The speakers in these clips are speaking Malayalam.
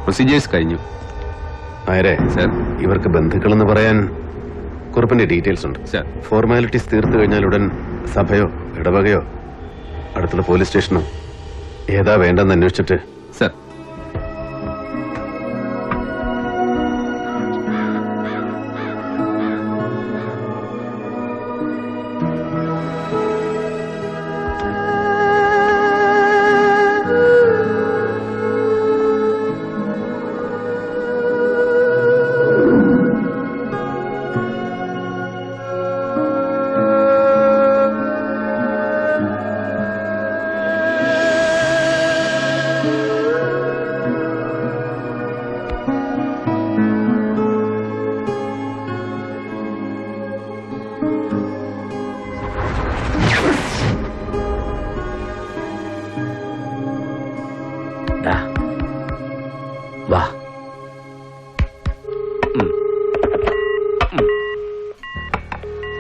പ്രൊസീജിയേഴ്സ് കഴിഞ്ഞു. ആരെ സർ, ഇവർക്ക് ബന്ധുക്കളെന്ന് പറയാൻ കുറിപ്പിന്റെ ഡീറ്റെയിൽസ് ഉണ്ട്. സർ, ഫോർമാലിറ്റീസ് തീർത്തു കഴിഞ്ഞാൽ ഉടൻ സഭയോ ഇടവകയോ അടുത്തുള്ള പോലീസ് സ്റ്റേഷനോ ഏതാ വേണ്ടെന്ന് അന്വേഷിച്ചിട്ട്. സർ. വാ.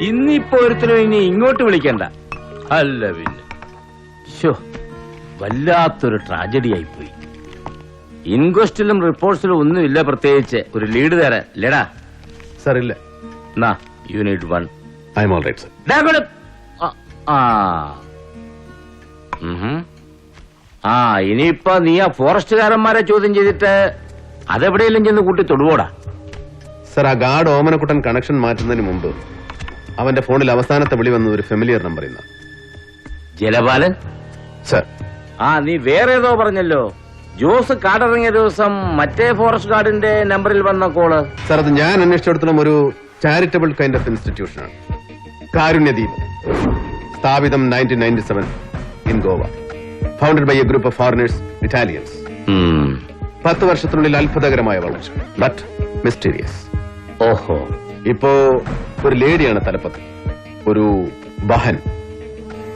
ഇന്നിപ്പോ ഒരുത്തിനും ഇനി ഇങ്ങോട്ട് വിളിക്കണ്ട. അല്ല പിന്നെ വല്ലാത്തൊരു ട്രാജഡി ആയിപ്പോയി. ഇൻക്വസ്റ്റിലും റിപ്പോർട്ട്സിലും ഒന്നുമില്ല പ്രത്യേകിച്ച് ഒരു ലീഡ് തരാൻ. ലെടാ സാർ ഇല്ല. Unit 1. I am all right sir. ഇനിയിപ്പോ നീ ആ ഫോറസ്റ്റുകാരന്മാരെ ചോദ്യം ചെയ്തിട്ട് അതെവിടെയെങ്കിലും ചെന്ന് കൂട്ടി തൊടുവോടാ. സർ, ആ ഗാർഡ് ഓമനക്കുട്ടൻ കണക്ഷൻ മാറ്റുന്നതിന് മുമ്പ് അവന്റെ ഫോണിൽ അവസാനത്തെ വിളി വന്നത് ഒരു ഫെമിലിയർ നമ്പർ ഇന്ന്. ജലപാലൻ സർ. നീ വേറെ ഏതോ പറഞ്ഞല്ലോ. ജോസ് കാടിറങ്ങിയ ദിവസം മറ്റേ ഫോറസ്റ്റ് ഗാർഡിന്റെ നമ്പറിൽ വന്ന കോള്. സർ, അത് ഞാൻ അന്വേഷിച്ചിടത്തോളം ഒരു ചാരിറ്റബിൾ കൈൻഡ് ഓഫ് ഇൻസ്റ്റിറ്റ്യൂഷനാണ്. കാരുണ്യദീപം, സ്ഥാപിതം 1997 in Goa. Founded by a group of foreigners, Italians. 10 വർഷത്തിനുള്ളിൽ അത്ഭുതകരമായ വളർച്ച, ബട്ട് മിസ്റ്റീരിയസ്. ഓഹോ. ഇപ്പോ ഒരു ലേഡിയാണ് തലപ്പത്ത്, ഒരു ബഹൻ.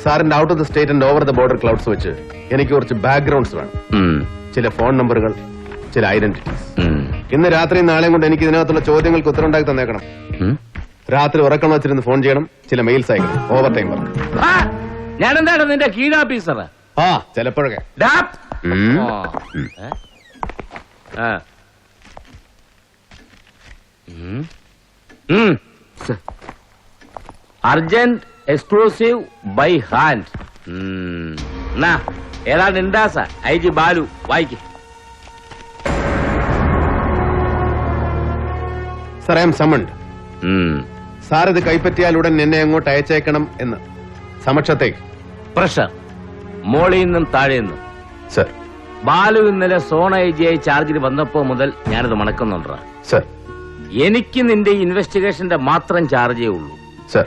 സാറിന്റെ out of the state and over the border clouds വെച്ച് എനിക്ക് കുറച്ച് ബാക്ക്ഗ്രൗണ്ട്സ് വേണം. ചില ഫോൺ നമ്പറുകൾ, ചില ഐഡന്റിറ്റീസ്. ഇന്ന് രാത്രിയും നാളെയും കൊണ്ട് എനിക്ക് ഇതിനകത്തുള്ള ചോദ്യങ്ങൾക്ക് ഉത്തരം ഉണ്ടാക്കി തന്നേക്കണം. രാത്രി ഉറക്കം വെച്ചിരുന്ന് ഫോൺ ചെയ്യണം. ചില മെയിൽസ് അയക്കണം. Overtime work. ഞാൻ എന്താണ് നിന്റെ കീഴാഫീസർ? ചിലപ്പോഴൊക്കെ. Urgent exclusive by hand. ഏതാണ് ഇൻഡാസ IG ബാലു. വായിക്ക്. Sir, I am summoned. Sir ഇത് കൈപ്പറ്റിയാൽ ഉടൻ എന്നെ അങ്ങോട്ട് അയച്ചേക്കണം എന്ന്. സമക്ഷത്തേക്ക് പ്രഷർ മോളിൽ നിന്നും താഴെ നിന്നും. സർ. ബാലു ഇന്നലെ സോണ IG ചാർജിൽ വന്നപ്പോ മുതൽ ഞാനിത് മണക്കുന്നുണ്ടാ. സർ. എനിക്ക് നിന്റെ ഇൻവെസ്റ്റിഗേഷന്റെ മാത്രം ചാർജേ ഉള്ളൂ. സർ.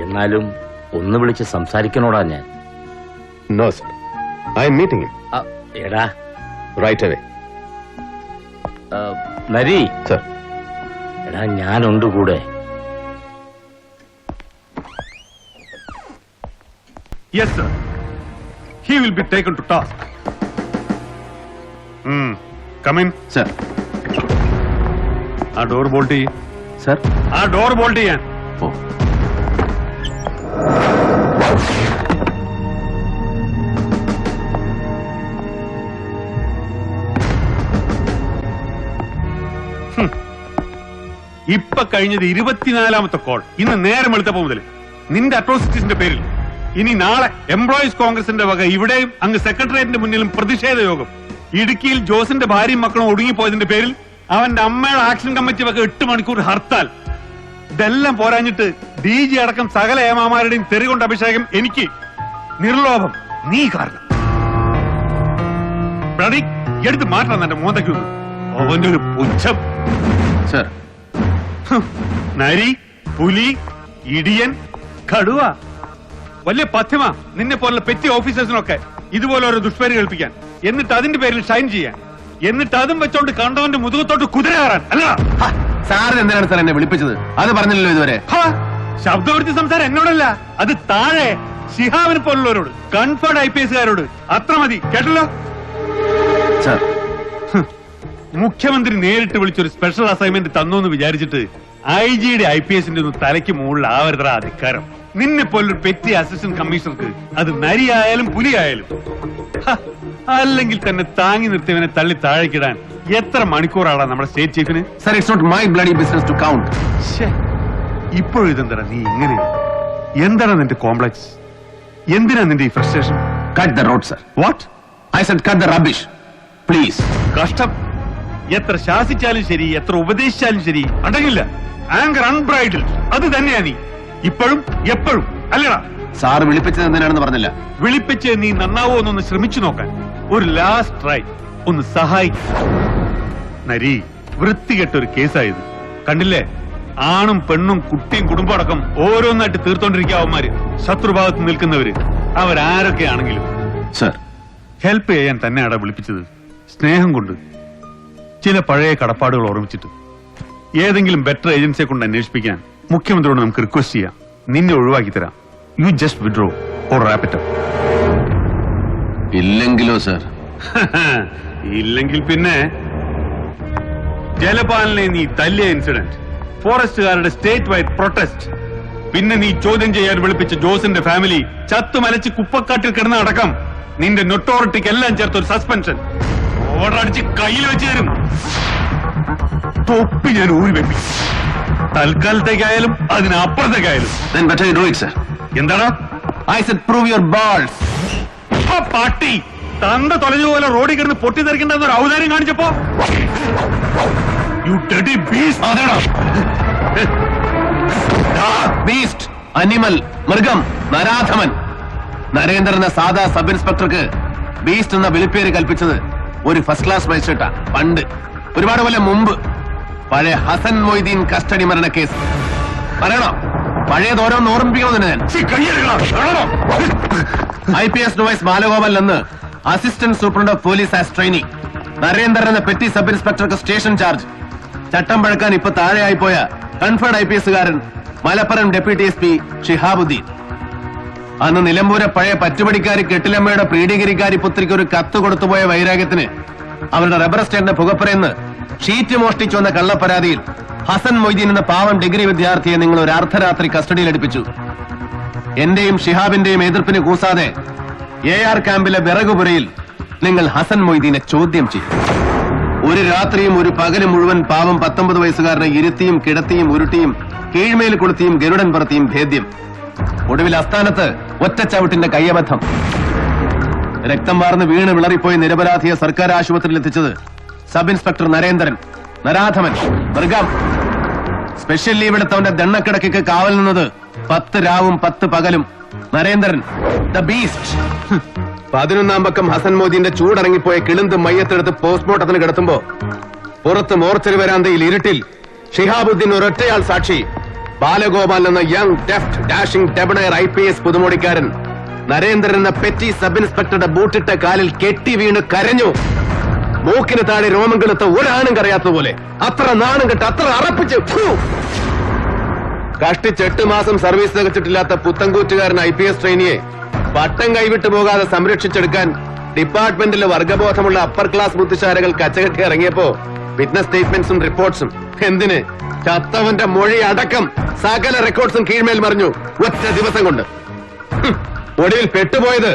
എന്നാലും ഒന്ന് വിളിച്ച് സംസാരിക്കണോടാ ഞാൻ. No sir, I am meeting him. എടാ റൈറ്റ് അവേ. നരി. സർ. എടാ ഞാനുണ്ട് കൂടെ. Yes, sir. He will be taken to task. Come in. Sir. ആ ഡോർ ബോൾട്ട് ചെയ്യ്. സർ. ആ ഡോർ ബോൾട്ട് ചെയ്യാൻ. ഇപ്പൊ കഴിഞ്ഞത് 24ാമത്തെ കോൾ. ഇന്ന് നേരം വെളുത്തപ്പോ മുതൽ നിന്റെ അട്രോസിറ്റീസിന്റെ പേരിൽ. ഇനി നാളെ എംപ്ലോയീസ് കോൺഗ്രസിന്റെ വക ഇവിടെയും അങ്ങ് സെക്രട്ടേറിയറ്റിന്റെ മുന്നിലും പ്രതിഷേധ യോഗം. ഇടുക്കിയിൽ ജോസിന്റെ ഭാര്യയും മക്കളും ഒടുങ്ങിപ്പോയതിന്റെ പേരിൽ അവന്റെ അമ്മയുടെ ആക്ഷൻ കമ്മിറ്റി വക 8 മണിക്കൂർ ഹർത്താൽ. ഇതെല്ലാം പോരാഞ്ഞിട്ട് DG അടക്കം സകല ഏമാമാരുടെയും തെറികൊണ്ട് അഭിഷേകം എനിക്ക്. നിർലോഭം നീ കാരണം. എടുത്ത് മാറ്റാൻ എന്റെ മോന്തയ്ക്ക്. അവന്റെ ഒരു പുച്ഛം. സർ. നരി, പുലി, ഇടിയൻ, കടുവ. വലിയ പഥ്യമാ നിന്നെ പോലുള്ള പെറ്റി ഓഫീസേഴ്സിനൊക്കെ ഇതുപോലെ ഓരോ ദുഷ്പേര് കേൾപ്പിക്കാൻ. എന്നിട്ട് അതിന്റെ പേരിൽ ഷൈൻ ചെയ്യാൻ. എന്നിട്ട് അതും വെച്ചോണ്ട് കണ്ടവന്റെ മുതുകത്തോട്ട് കുതിര കയറാൻ. അല്ല സാറിന് എന്തിനാണ് സാർ എന്നെ വിളിപ്പിച്ചത്? അത് പറഞ്ഞില്ലല്ലോ ഇതുവരെ. ശബ്ദം എടുത്ത സംസാരം എന്നോടല്ല, അത് താഴെ ശിഹാബിനെ പോലുള്ളവരോട്, കൺഫേർഡ് IPSകാരോട്. അത്ര മതി, കേട്ടല്ലോ. സർ. മുഖ്യമന്ത്രി നേരിട്ട് വിളിച്ചൊരു സ്പെഷ്യൽ അസൈൻമെന്റ് തന്നു എന്ന് വിചാരിച്ചിട്ട് IG-യുടെ IPSന്റെ ഒന്നും തലയ്ക്ക് മുകളിൽ ആവരുതാ അധികാരം. നിന്നെ പോലൊരു പെറ്റി അസിസ്റ്റന്റ് കമ്മീഷണർക്ക് അത് നരിയായാലും പുലിയായാലും. അല്ലെങ്കിൽ തന്നെ താങ്ങി നിർത്തിയവനെ തള്ളി താഴേക്കിടാൻ എത്ര മണിക്കൂറാണ് നമ്മുടെ സ്റ്റേറ്റ് ചീഫിന്? Sir, it's not my bloody business to count. ഇപ്പോഴും ഇതെന്താ നീ ഇങ്ങനെ? എന്താണ് നിന്റെ കോംപ്ലക്സ്? എന്തിനാ നിന്റെ ഈ frustration? Cut the road sir. What? I said cut the rubbish please. കഷ്ടം. എത്ര ശാസിച്ചാലും ശരി, എത്ര ഉപദേശിച്ചാലും ശരി, അടങ്ങില്ല. ആങ്കർ അൺബ്രൈഡൽഡ്. അത് തന്നെയാ നീ ഇപ്പോഴും എപ്പോഴും, അല്ലടാ? സാർ വിളിപ്പിച്ചത് എന്തിനാണെന്ന് പറഞ്ഞില്ല. വിളിപ്പിച്ച് നീ നന്നാവോ എന്നൊന്ന് ശ്രമിച്ചു നോക്കാൻ. ഒരു ലാസ്റ്റ് ട്രൈ. ഒന്ന് സഹായിക്കും. നരി, വൃത്തികെട്ടൊരു കേസായത് കണ്ടില്ലേ? ആണും പെണ്ണും കുട്ടിയും കുടുംബം അടക്കം ഓരോന്നായിട്ട് തീർത്തോണ്ടിരിക്കാവന്മാര്, ശത്രുഭാഗത്ത് നിൽക്കുന്നവര്, അവരാരൊക്കെയാണെങ്കിലും. സർ, ഹെൽപ്പ് ചെയ്യാൻ തന്നെയാടാ വിളിപ്പിച്ചത്. സ്നേഹം കൊണ്ട്, ചില പഴയ കടപ്പാടുകൾ ഓർമ്മിച്ചിട്ട്. ഏതെങ്കിലും ബെറ്റർ ഏജൻസിയെ കൊണ്ട് അന്വേഷിപ്പിക്കാൻ മുഖ്യമന്ത്രിയോട് നമുക്ക് റിക്വസ്റ്റ് ചെയ്യാം. നിന്നെ ഒഴിവാക്കി തരാം. You just withdraw or wrap it up. ഇല്ലെങ്കിലോ സർ? ഇല്ലെങ്കിൽ പിന്നെ ജലപാലിനെ നീ തല്ലിയ ഇൻസിഡന്റ്, ഫോറസ്റ്റുകാരുടെ സ്റ്റേറ്റ് വൈഡ് പ്രൊട്ടസ്റ്റ്, പിന്നെ നീ ചോദ്യം ചെയ്യാൻ വിളിപ്പിച്ച ജോസിന്റെ ഫാമിലി ചത്തുമലച്ച് കുപ്പക്കാട്ടിൽ കിടന്ന അടക്കം, നിന്റെ നൊട്ടോറിറ്റിക്ക് എല്ലാം ചേർത്ത് ഒരു സസ്പെൻഷൻ ഓർഡർ അടിച്ച് കയ്യിൽ വെച്ച് തരും. തൊപ്പി ഞാൻ ഊരി വെപ്പിക്കും. തൽക്കാലത്തേക്കായാലും അതിനപ്പുറത്തേക്കായാലും. Then better you do it, sir. എന്താടാ? I said prove your balls. ആ പാട്ടി തന്ത തൊലഞ്ഞുപോലെ റോഡിൽ കിടന്ന് പൊട്ടിത്തെറിക്കണ്ടെന്ന് ഒരു ഔദാര്യം കാണിച്ചപ്പോ യു ഡർട്ടി ബീസ്റ്റ്. അതെടാ ബീസ്റ്റ്, അനിമൽ, മൃഗം, നരാധമൻ. നരേന്ദ്രൻ എന്ന സാധാ സബ് ഇൻസ്പെക്ടർക്ക് ബീസ്റ്റ് എന്ന വിളിപ്പേര് കൽപ്പിച്ചത് ഒരു ഫസ്റ്റ് ക്ലാസ് മജിസ്ട്രേറ്റാ. പണ്ട്, ഒരുപാട് കൊല്ലം മുമ്പ്, പഴയ ഹസൻ മൊയ്തീൻ കസ്റ്റഡി മരണ കേസ്. പറയണോ? പഴയത് ഓരോന്ന് ഓർമ്മിപ്പിക്കണമെന്ന് ഞാൻ. IPS നോവൈസ് ബാലഗോപാൽ എന്ന് assistant superintendent of police as trainee. Narendran എന്ന പെറ്റി സബ് ഇൻസ്പെക്ടർക്ക് സ്റ്റേഷൻ ചാർജ്. ചട്ടം പഴക്കാൻ ഇപ്പൊ താഴെയായിപ്പോയ കൺഫേർഡ് IPSകാരൻ മലപ്പുറം ഡെപ്യൂട്ടി SP ഷിഹാബുദ്ദീൻ. അന്ന് നിലമ്പൂരെ പഴയ പറ്റുപടിക്കാരി കെട്ടിലമ്മയുടെ പ്രീഡിഗിരിക്കാരി പുത്രിക്ക് ഒരു കത്ത് കൊടുത്തുപോയ വൈരാഗ്യത്തിന് അവരുടെ റബ്ബർ എസ്റ്റേറ്റിന്റെ പുകപ്പുരയെന്ന് ഷീറ്റ് മോഷ്ടിച്ചു വന്ന കള്ളപ്പരാതിയിൽ ഹസൻ മൊയ്തീൻ എന്ന പാവം ഡിഗ്രി വിദ്യാർത്ഥിയെ നിങ്ങൾ ഒരു അർദ്ധരാത്രി കസ്റ്റഡിയിലെടുപ്പിച്ചു. എന്റെയും ഷിഹാബിന്റെയും എതിർപ്പിന് കൂസാതെ AR ക്യാമ്പിലെ വിറകുപുരയിൽ നിങ്ങൾ ഹസൻ മൊയ്തീനെ ചോദ്യം ചെയ്തു. ഒരു രാത്രിയും ഒരു പകലും മുഴുവൻ പാവം 19 വയസ്സുകാരനെ ഇരുത്തിയും കിടത്തിയും ഉരുട്ടിയും കീഴ്മേൽ കൊളുത്തിയും ഗരുഡൻ പറത്തിയും ഭേദ്യം. ഒടുവിൽ അസ്ഥാനത്ത് ഒറ്റച്ചവിട്ടിന്റെ കയ്യബദ്ധം. രക്തം വാർന്ന് വീണ് വിളറിപ്പോയി നിരപരാധിയെ സർക്കാർ ആശുപത്രിയിൽ എത്തിച്ചത് സബ് ഇൻസ്പെക്ടർ നരേന്ദ്രൻ, നരാധമൻ, മൃഗം. സ്പെഷ്യൽ ലീവ് എടുത്തവന്റെ ദണ്ണക്കിടക്ക് കാവൽ നിന്നത് 10 രാവും 10 പകലും നരേന്ദ്രൻ, ദ ബീസ്റ്റ്. 11-ാം പക്കം ഹസൻ മോദിന്റെ ചൂടറങ്ങിപ്പോയ കിളിന്ത് മയ്യത്തെടുത്ത് പോസ്റ്റ്മോർട്ടത്തിന് കിടത്തുമ്പോ പുറത്ത് മോർച്ചറി വരാന്തയിൽ ഇരുട്ടിൽ ഷിഹാബുദ്ദീൻ ഒരൊറ്റയാൾ സാക്ഷി. ബാലഗോപാൽ എന്ന young deft dashing debonair IPS പുതുമോടിക്കാരൻ നരേന്ദ്രൻ എന്ന പെറ്റി സബ് ഇൻസ്പെക്ടറുടെ ബൂട്ടിട്ട കാലിൽ കെട്ടി വീണ് കരഞ്ഞു. മൂക്കിന് താഴെ രോമം കെളുത്ത ഒരാണും കറിയാത്തതുപോലെ. അത്ര നാണം കെട്ട്, അത്ര അറപ്പിച്ച്. കഷ്ടിച്ച് 8 മാസം സർവീസ് തികച്ചിട്ടില്ലാത്ത പുത്തൻകൂറ്റുകാരൻ IPS ട്രെയിനിയെ പട്ടം കൈവിട്ടു പോകാതെ സംരക്ഷിച്ചെടുക്കാൻ ഡിപ്പാർട്ട്മെന്റിലെ വർഗബോധമുള്ള അപ്പർ ക്ലാസ് ബുദ്ധിശാലകൾ കച്ചകെട്ടി ഇറങ്ങിയപ്പോ വിറ്റ്നസ് സ്റ്റേറ്റ്മെന്റ്സും റിപ്പോർട്ട്സും എന്തിന് ചത്തവന്റെ മൊഴി അടക്കം സകല റെക്കോർഡ്സും കീഴ്മേൽ മറിഞ്ഞു ഒറ്റ ദിവസം കൊണ്ട്. ഒടുവിൽ പെട്ടുപോയത്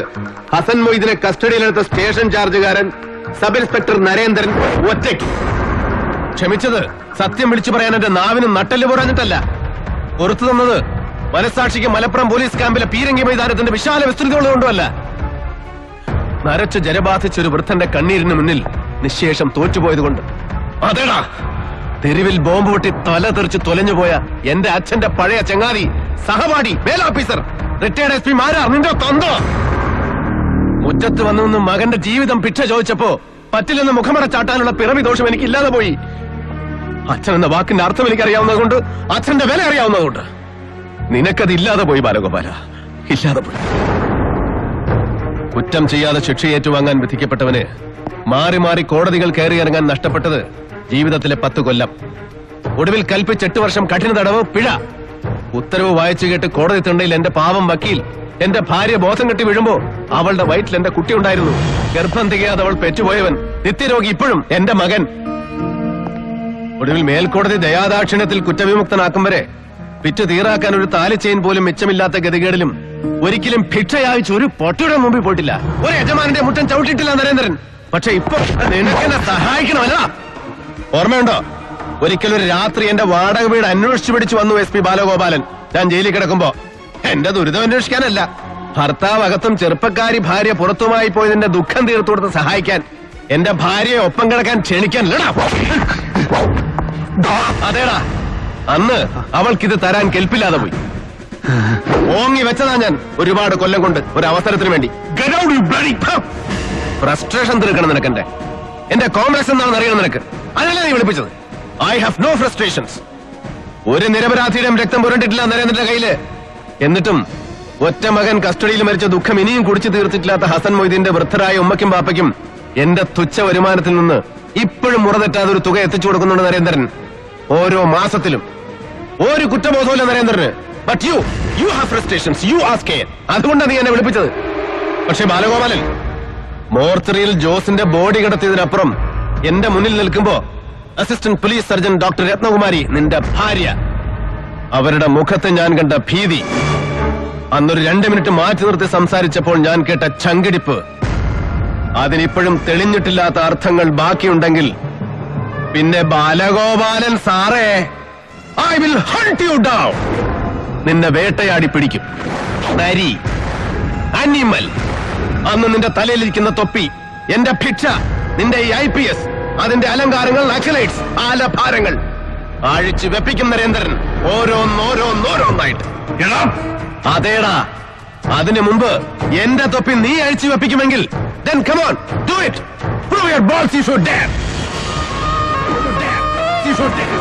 ഹസൻ മൊയ്ദിനെ കസ്റ്റഡിയിലെടുത്ത സ്റ്റേഷൻ ചാർജുകാരൻ സബ് ഇൻസ്പെക്ടർ നരേന്ദ്രൻ ഒറ്റയ്ക്ക്. ക്ഷമിച്ചത് സത്യം വിളിച്ചു പറയാൻ എന്റെ നാവിന് നട്ടല് പറഞ്ഞിട്ടല്ല, പുറത്തു തന്നത് മനസാക്ഷിക്ക് മലപ്പുറം പോലീസ് ക്യാമ്പിലെ പീരങ്കി മൈതാനത്തിന്റെ വിശാല വിസ്തൃതികൊണ്ടുമല്ല. നരച്ച് ജലബാധിച്ചൊരു വൃദ്ധന്റെ കണ്ണീരിന് മുന്നിൽ നിശേഷം തോറ്റുപോയതുകൊണ്ട്. അതേടാ, തെരുവിൽ ബോംബ് പൊട്ടി തല തെറിച്ച് തൊലഞ്ഞുപോയ എന്റെ അച്ഛന്റെ പഴയ ചങ്ങാതി, സഹപാഠി, മേലോഫീസർ, റിട്ടയർഡ് SP മാരാർ, നിന്റെ തന്ത മുറ്റത്ത് വന്നു മകന്റെ ജീവിതം ഭിക്ഷ ചോദിച്ചപ്പോ പറ്റില്ലെന്ന് മുഖമടച്ചാട്ടാനുള്ള പിറവി ദോഷം എനിക്ക് ഇല്ലാതെ പോയി. അച്ഛൻ എന്ന വാക്കിന്റെ അർത്ഥം എനിക്ക് അറിയാവുന്നതുകൊണ്ട്, അച്ഛന്റെ വില അറിയാവുന്നതുകൊണ്ട്. നിനക്കത് ഇല്ലാതെ പോയി ബാലഗോപാല, ഇല്ലാതെ പോയി. കുറ്റം ചെയ്യാതെ ശിക്ഷ ഏറ്റുവാങ്ങാൻ വിധിക്കപ്പെട്ടവന് മാറി മാറി കോടതികൾ കയറിയിറങ്ങാൻ നഷ്ടപ്പെട്ടത് ജീവിതത്തിലെ 10 കൊല്ലം. ഒടുവിൽ കൽപ്പിച്ച് 8 വർഷം കഠിന തടവ്, പിഴ. ഉത്തരവ് വായിച്ചു കേട്ട് കോടതി തിണ്ടയിൽ എന്റെ പാവം വക്കീൽ എന്റെ ഭാര്യ ബോധം കെട്ടി വീഴുമ്പോ അവളുടെ വയറ്റിൽ എന്റെ കുട്ടി ഉണ്ടായിരുന്നു. ഗർഭം തികയാതെ അവൾ പെറ്റുപോയവൻ, നിത്യരോഗി, ഇപ്പോഴും എന്റെ മകൻ. ഒടുവിൽ മേൽക്കോടതി ദയാദാക്ഷിണ്യത്തിൽ കുറ്റവിമുക്തനാക്കും വരെ വിറ്റ് തീറാക്കാൻ ഒരു താലി ചെയിൻ പോലും മിച്ചമില്ലാത്ത ഗതികേടിലും ഒരിക്കലും ഭിക്ഷ യാചിച്ച് ഒരു പൊട്ടിയുടെ മുമ്പിൽ പോയിട്ടില്ല, ഒരു യജമാനന്റെ മുട്ടൻ ചവിട്ടിട്ടില്ല നരേന്ദ്രൻ. പക്ഷെ ഇപ്പൊ നിനക്കെന്നെ സഹായിക്കണമല്ല. ഓർമ്മയുണ്ടോ, ഒരിക്കലും ഒരു രാത്രി എന്റെ വാടക വീട് അന്വേഷിച്ചു പിടിച്ചു വന്നു SP ബാലഗോപാലൻ. ഞാൻ ജയിലിൽ കിടക്കുമ്പോ എന്റെ ദുരിതം അന്വേഷിക്കാനല്ല, ഭർത്താവ് അകത്തും ചെറുപ്പക്കാരി ഭാര്യ പുറത്തുമായി പോയതിന്റെ ദുഃഖം തീർത്തു കൊടുത്ത് സഹായിക്കാൻ, എന്റെ ഭാര്യയെ ഒപ്പം കിടക്കാൻ ക്ഷണിക്കാനല്ലടാ. അതേടാ, അന്ന് അവൾക്കിത് തരാൻ കെൽപ്പില്ലാതെ പോയി. ഓങ്ങി വെച്ചതാ ഞാൻ ഒരുപാട് കൊല്ലം കൊണ്ട് ഒരു അവസരത്തിന് വേണ്ടി. ഫ്രസ്ട്രേഷൻ തീർക്കണം നിനക്കെന്റെ. എന്റെ കോംപ്ലക്സ് എന്താണെന്ന് അറിയണം നിനക്ക്. അതല്ലേ നീ വിളിപ്പിച്ചത്. I have no frustrations. ഒരു നിരപരാധിയുടെയും രക്തം പുരണ്ടിട്ടില്ല നരേന്ദ്രന്റെ കയ്യില്. എന്നിട്ടും ഒറ്റ മകൻ കസ്റ്റഡിയിൽ മരിച്ച ദുഃഖം ഇനിയും കുടിച്ചു തീർത്തിട്ടില്ലാത്ത ഹസൻ മൊയ്തീന്റെ വൃദ്ധരായ ഉമ്മയ്ക്കും പാപ്പയ്ക്കും എന്റെ തുച്ഛ വരുമാനത്തിൽ നിന്ന് ഇപ്പോഴും മുറതെറ്റാതെ ഒരു തുക എത്തിച്ചു കൊടുക്കുന്നുണ്ട് നരേന്ദ്രൻ. ഓരോ മാസത്തിലും ഒരു കുറ്റബോധമില്ല നരേന്ദ്രന്. But you have frustrations, you are scared. അതുകൊണ്ടാണ് നീ എന്നെ വിളിപ്പിച്ചത്. പക്ഷെ ബാലഗോപാലൻ, മോർച്ചറിയിൽ ജോസിന്റെ ബോഡി കിടത്തിയതിനപ്പുറം എന്റെ മുന്നിൽ നിൽക്കുമ്പോ assistant police surgeon doctor Ratnakumari, നിന്റെ ഭാര്യ, അവരുടെ മുഖത്ത് ഞാൻ കണ്ട ഭീതി, അന്നൊരു 2 മിനിറ്റ് മാറ്റി നിർത്തി സംസാരിച്ചപ്പോൾ ഞാൻ കേട്ട ചങ്കിടിപ്പ്, അതിനിപ്പോഴും തെളിഞ്ഞിട്ടില്ലാത്ത അർത്ഥങ്ങൾ ബാക്കിയുണ്ടെങ്കിൽ പിന്നെ ബാലഗോപാലൻ സാറേ, I will hunt you down. നിന്നെ വേട്ടയാടി പിടിക്കും. നരി, അനിമൽ. അന്ന് നിന്റെ തലയിലിരിക്കുന്ന തൊപ്പി, എന്റെ ഭിക്ഷ, നിന്റെ ഈ IPS, അതിന്റെ അലങ്കാരങ്ങൾ, നക്സലൈറ്റ്സ്, ആലഭാരങ്ങൾ അഴിച്ചു വെപ്പിക്കും നരേന്ദ്രൻ, ഓരോന്നോരോന്നോരോന്നായിട്ട്. അതേടാ, അതിനു മുമ്പ് എന്റെ തൊപ്പി നീ അഴിച്ചു വെപ്പിക്കുമെങ്കിൽ then come on, do it. Prove your balls, you should dare. You should dare.